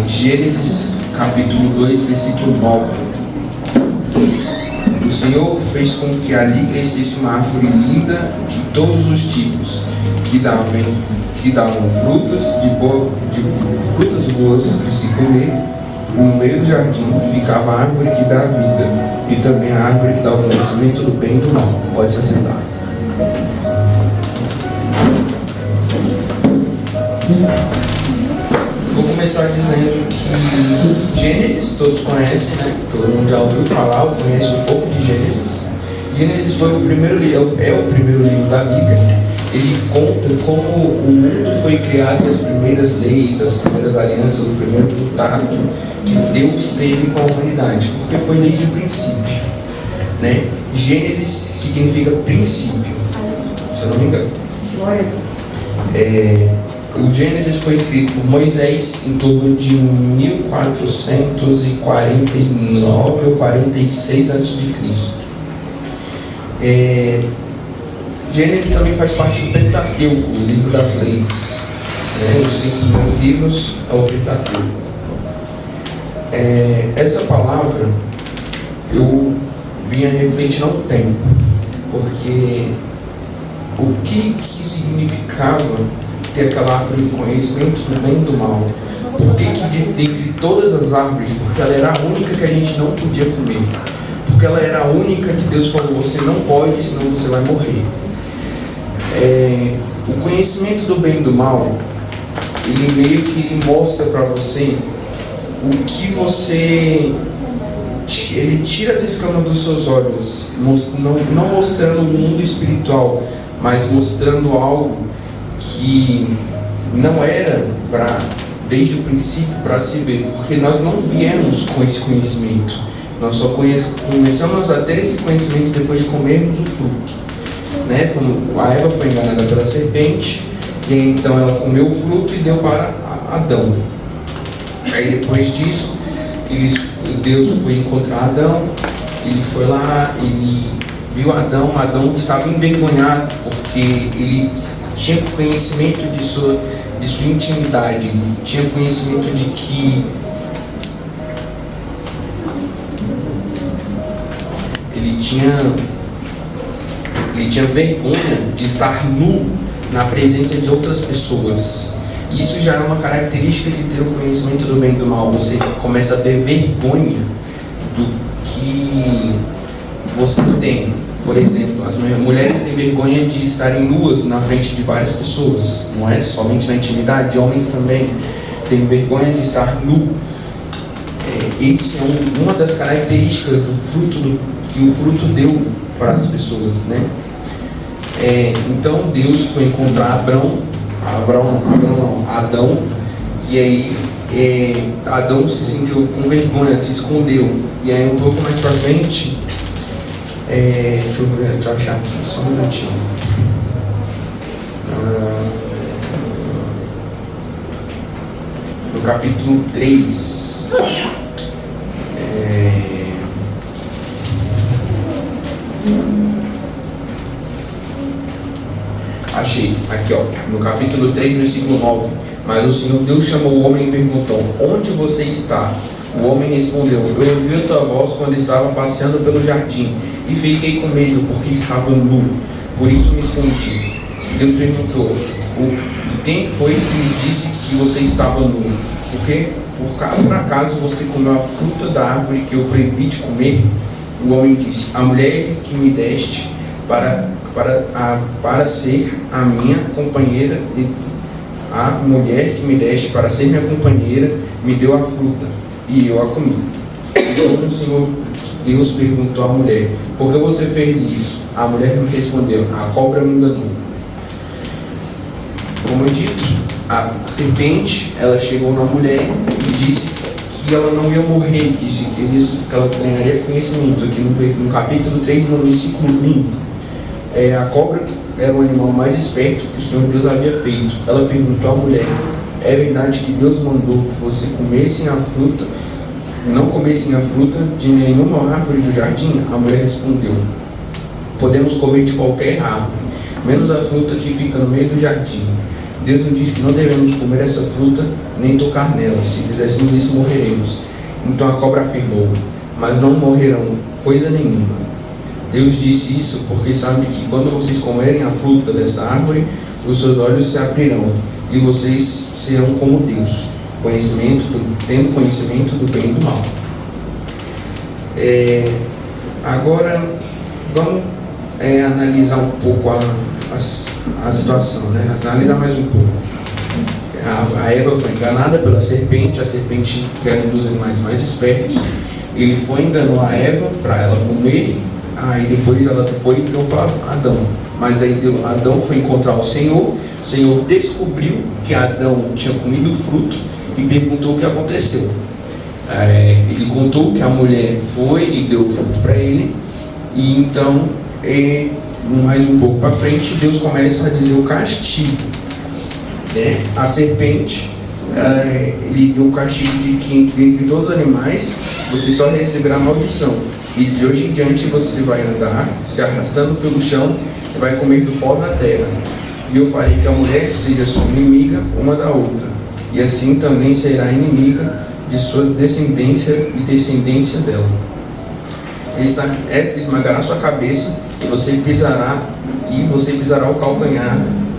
Gênesis capítulo 2, versículo 9. O Senhor fez com que ali crescesse uma árvore linda de todos os tipos, que davam frutas frutas boas de se comer. No meio do jardim ficava a árvore que dá vida, e também a árvore que dá o conhecimento do bem e do mal. Pode se assentar. Vou começar dizendo que Gênesis todos conhecem, né? Todo mundo já ouviu falar, ou conhece um pouco de Gênesis. Gênesis foi o primeiro livro, é o primeiro livro da Bíblia. Ele conta como o mundo foi criado e as primeiras leis, as primeiras alianças, o primeiro contato que Deus teve com a humanidade, porque foi desde o princípio, né? Gênesis significa princípio, se eu não me engano. O Gênesis foi escrito por Moisés em torno de 1449 ou 46 a.C. Gênesis também faz parte do Pentateuco, o livro das leis. Os 5 primeiros livros é o Pentateuco. Essa palavra eu vinha refletir há um tempo, porque o que significava ter aquela árvore do conhecimento do bem e do mal? Por que dentre todas as árvores? Porque ela era a única que a gente não podia comer. Porque ela era a única que Deus falou, você não pode, senão você vai morrer. O conhecimento do bem e do mal, ele meio que mostra para você o que você... Ele tira as escamas dos seus olhos, não mostrando o mundo espiritual, mas mostrando algo que não era desde o princípio para se ver, porque nós não viemos com esse conhecimento. Nós só começamos a ter esse conhecimento depois de comermos o fruto, né? A Eva foi enganada pela serpente, e então ela comeu o fruto e deu para Adão. Aí depois disso, Deus foi encontrar Adão, ele foi lá, ele viu Adão estava envergonhado, porque ele tinha conhecimento de sua intimidade, tinha conhecimento de que ele tinha vergonha de estar nu na presença de outras pessoas. Isso já é uma característica de ter o conhecimento do bem e do mal. Você começa a ter vergonha do que você tem. Por exemplo, as mulheres têm vergonha de estarem nuas na frente de várias pessoas. Não é somente na intimidade, homens também têm vergonha de estar nu. Essa é uma das características do fruto que o fruto deu para as pessoas, né? Então Deus foi encontrar Adão, e aí Adão se sentiu com vergonha, se escondeu. E aí um pouco mais para frente, deixa eu achar aqui, só um minutinho. No capítulo 3, achei, aqui ó, no capítulo 3, versículo 9. Mas o Senhor Deus chamou o homem e perguntou: onde você está? O homem respondeu: eu ouvi a tua voz quando estava passeando pelo jardim, e fiquei com medo porque estava nu, por isso me escondi. Deus perguntou: quem foi que me disse que você estava nu? Porque por acaso você comeu a fruta da árvore que eu proibi de comer? O homem disse: a mulher que me deste para ser a minha companheira, a mulher que me deste para ser minha companheira me deu a fruta e eu a comi. Então o Senhor Deus perguntou à mulher: por que você fez isso? A mulher me respondeu: a cobra me enganou. Como eu dito, a serpente, ela chegou na mulher e disse que ela não ia morrer, disse que ela ganharia conhecimento. Aqui no capítulo 3, no versículo 1, a cobra era o animal mais esperto que o Senhor Deus havia feito. Ela perguntou à mulher: é verdade que Deus mandou que você não comessem a fruta de nenhuma árvore do jardim? A mulher respondeu: podemos comer de qualquer árvore, menos a fruta que fica no meio do jardim. Deus nos diz que não devemos comer essa fruta nem tocar nela. Se fizéssemos isso, morreremos. Então a cobra afirmou: mas não morrerão coisa nenhuma. Deus disse isso porque sabe que quando vocês comerem a fruta dessa árvore, os seus olhos se abrirão e vocês serão como Deus, tendo conhecimento do bem e do mal. Agora vamos analisar um pouco a situação, né? Analisar mais um pouco. A Eva foi enganada pela serpente, a serpente, que era um dos animais mais espertos, ele enganou a Eva para ela comer, aí depois ela foi e deu para Adão. Mas aí Adão foi encontrar o Senhor descobriu que Adão tinha comido o fruto e perguntou o que aconteceu. Ele contou que a mulher foi e deu o fruto para ele, e então, mais um pouco para frente, Deus começa a dizer o castigo. A serpente, ele deu o castigo de que entre todos os animais você só receberá maldição, e de hoje em diante você vai andar se arrastando pelo chão e vai comer do pó da terra. E eu farei que a mulher seja sua inimiga uma da outra, e assim também será inimiga de sua descendência e descendência dela. Esta esmagará sua cabeça, e você pisará o calcanhar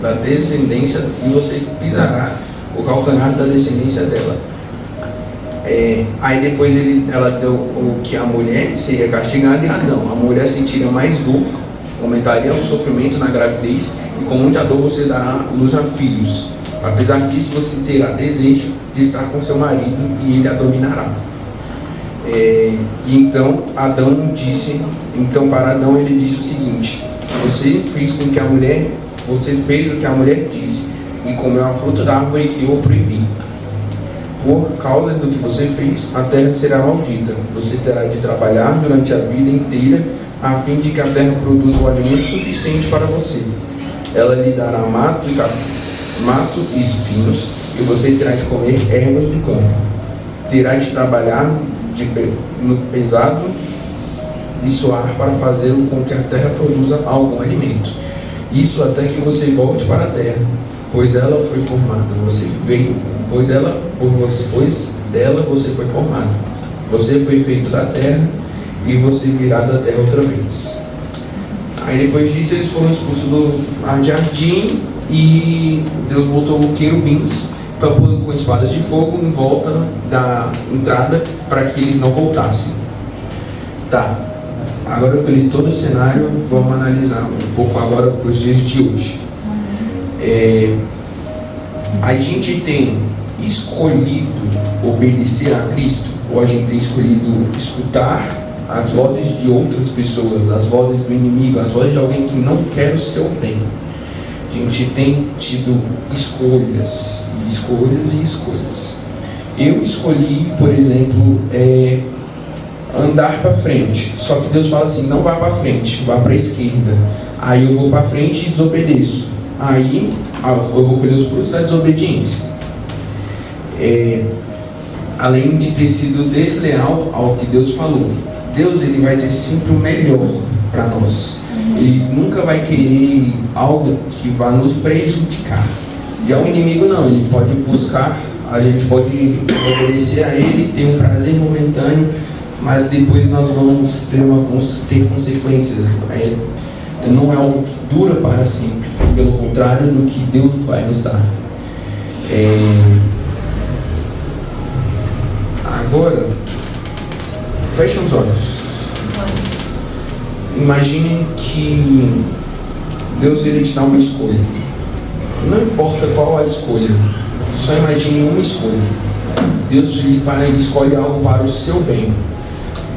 da descendência, e você pisará o calcanhar da descendência dela. Aí depois ela deu o que a mulher seria castigada e Adão. A mulher sentiria mais dor, aumentaria o sofrimento na gravidez, e com muita dor você dará luz a filhos. Apesar disso, você terá desejo de estar com seu marido e ele a dominará. Então para Adão ele disse o seguinte: você fez o que a mulher disse e comeu a fruta da árvore que eu proibi. Por causa do que você fez, a terra será maldita. Você terá de trabalhar durante a vida inteira a fim de que a terra produza o alimento suficiente para você. Ela lhe dará mato e espinhos, e você terá de comer ervas do campo. Terá de trabalhar no pesado de suar para fazer com que a terra produza algum alimento. Isso até que você volte para a terra, pois ela foi formada. Pois dela você foi formado. Você foi feito da terra e você virá da terra outra vez. Aí depois disso eles foram expulsos do jardim, e Deus botou querubins para pôr com espadas de fogo em volta da entrada para que eles não voltassem. Agora eu li todo o cenário, vamos analisar um pouco agora para os dias de hoje. A gente tem escolhido obedecer a Cristo, ou a gente tem escolhido escutar as vozes de outras pessoas, as vozes do inimigo, as vozes de alguém que não quer o seu bem? A gente tem tido escolhas. Eu escolhi, por exemplo, andar para frente, só que Deus fala assim: não vá para frente, vá para a esquerda. Aí eu vou para frente e desobedeço. Aí eu vou colher os frutos da desobediência. Além de ter sido desleal ao que Deus falou, Deus ele vai ter sempre o melhor para nós. Ele nunca vai querer algo que vá nos prejudicar. Já o inimigo não, ele pode buscar, a gente pode obedecer a ele, ter um prazer momentâneo, mas depois nós vamos ter consequências. Não é algo que dura para sempre, pelo contrário do que Deus vai nos dar. Agora, fechem os olhos. Imaginem que Deus ele te dá uma escolha. Não importa qual a escolha, só imagine uma escolha. Deus ele escolhe algo para o seu bem,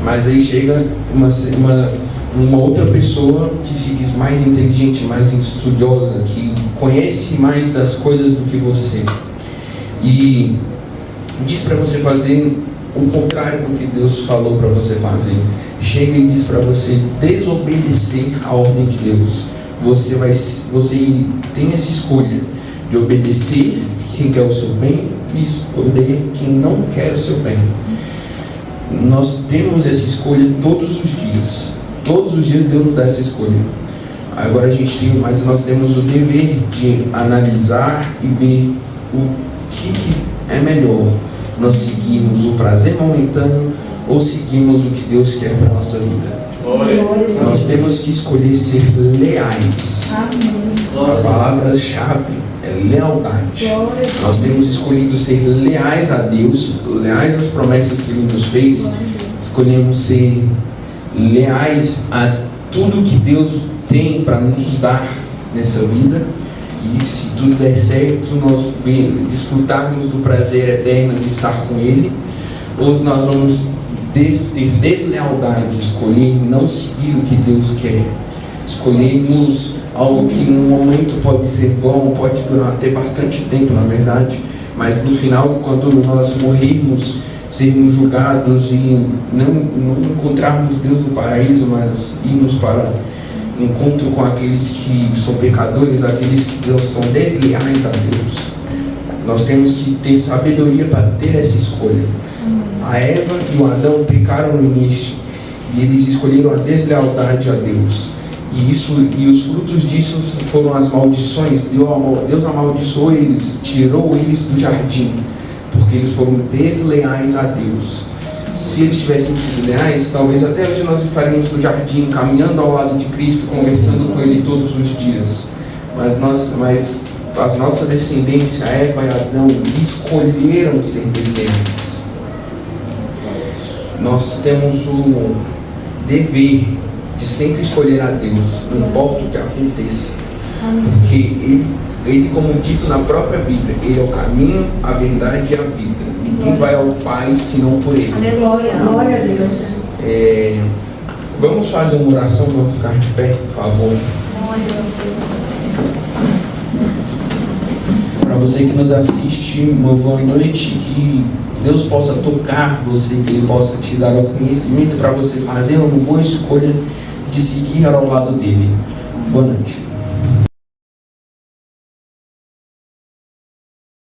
mas aí chega uma outra pessoa que se diz mais inteligente, mais estudiosa, que conhece mais das coisas do que você, e diz para você fazer o contrário do que Deus falou para você fazer. Chega e diz para você desobedecer a ordem de Deus. Você tem essa escolha de obedecer quem quer o seu bem e escolher quem não quer o seu bem. Nós temos essa escolha todos os dias. Todos os dias Deus nos dá essa escolha. Agora mas nós temos o dever de analisar e ver o que é melhor. Nós seguimos o prazer momentâneo ou seguimos o que Deus quer para a nossa vida? Nós temos que escolher ser leais. A palavra-chave é lealdade. Nós temos escolhido ser leais a Deus, leais às promessas que Ele nos fez. Escolhemos ser leais a tudo que Deus tem para nos dar nessa vida. E se tudo der certo, nós desfrutarmos do prazer eterno de estar com Ele, ou nós vamos ter deslealdade, escolher não seguir o que Deus quer, escolhermos algo que no momento pode ser bom, pode durar até bastante tempo, na verdade, mas no final, quando nós morrermos, sermos julgados e não encontrarmos Deus no paraíso, mas irmos para encontro com aqueles que são pecadores, aqueles que são desleais a Deus. Nós temos que ter sabedoria para ter essa escolha. A Eva e o Adão pecaram no início e eles escolheram a deslealdade a Deus. E os frutos disso foram as maldições. Deus amaldiçoou eles, tirou eles do jardim, porque eles foram desleais a Deus. Se eles tivessem sido leais, talvez até hoje nós estaríamos no jardim, caminhando ao lado de Cristo, conversando com Ele todos os dias. Mas a nossa descendência, Eva e Adão, escolheram ser desleais. Nós temos o dever de sempre escolher a Deus, não importa o que aconteça. Porque Ele, como dito na própria Bíblia, Ele é o caminho, a verdade e a vida. Ninguém vai ao Pai senão por Ele. Aleluia, glória a Deus. Vamos fazer uma oração, vamos ficar de pé, por favor. Para você que nos assiste, uma boa noite, que Deus possa tocar você, que Ele possa te dar o conhecimento para você fazer uma boa escolha de seguir ao lado dele. Boa noite.